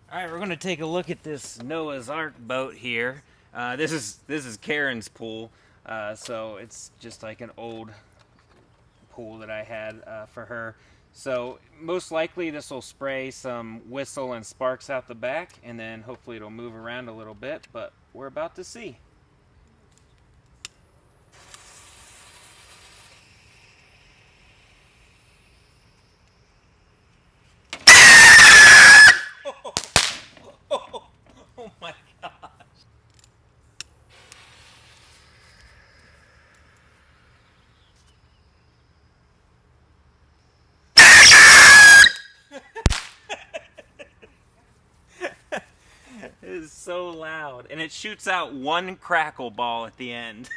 All right, we're going to take a look at this Noah's Ark boat here. This is Karen's pool, so it's just like an old pool that I had for her. So most likely this will spray some whistle and sparks out the back, and then hopefully it'll move around a little bit. But we're about to see. Oh my God. It is so loud, and it shoots out one crackle ball at the end.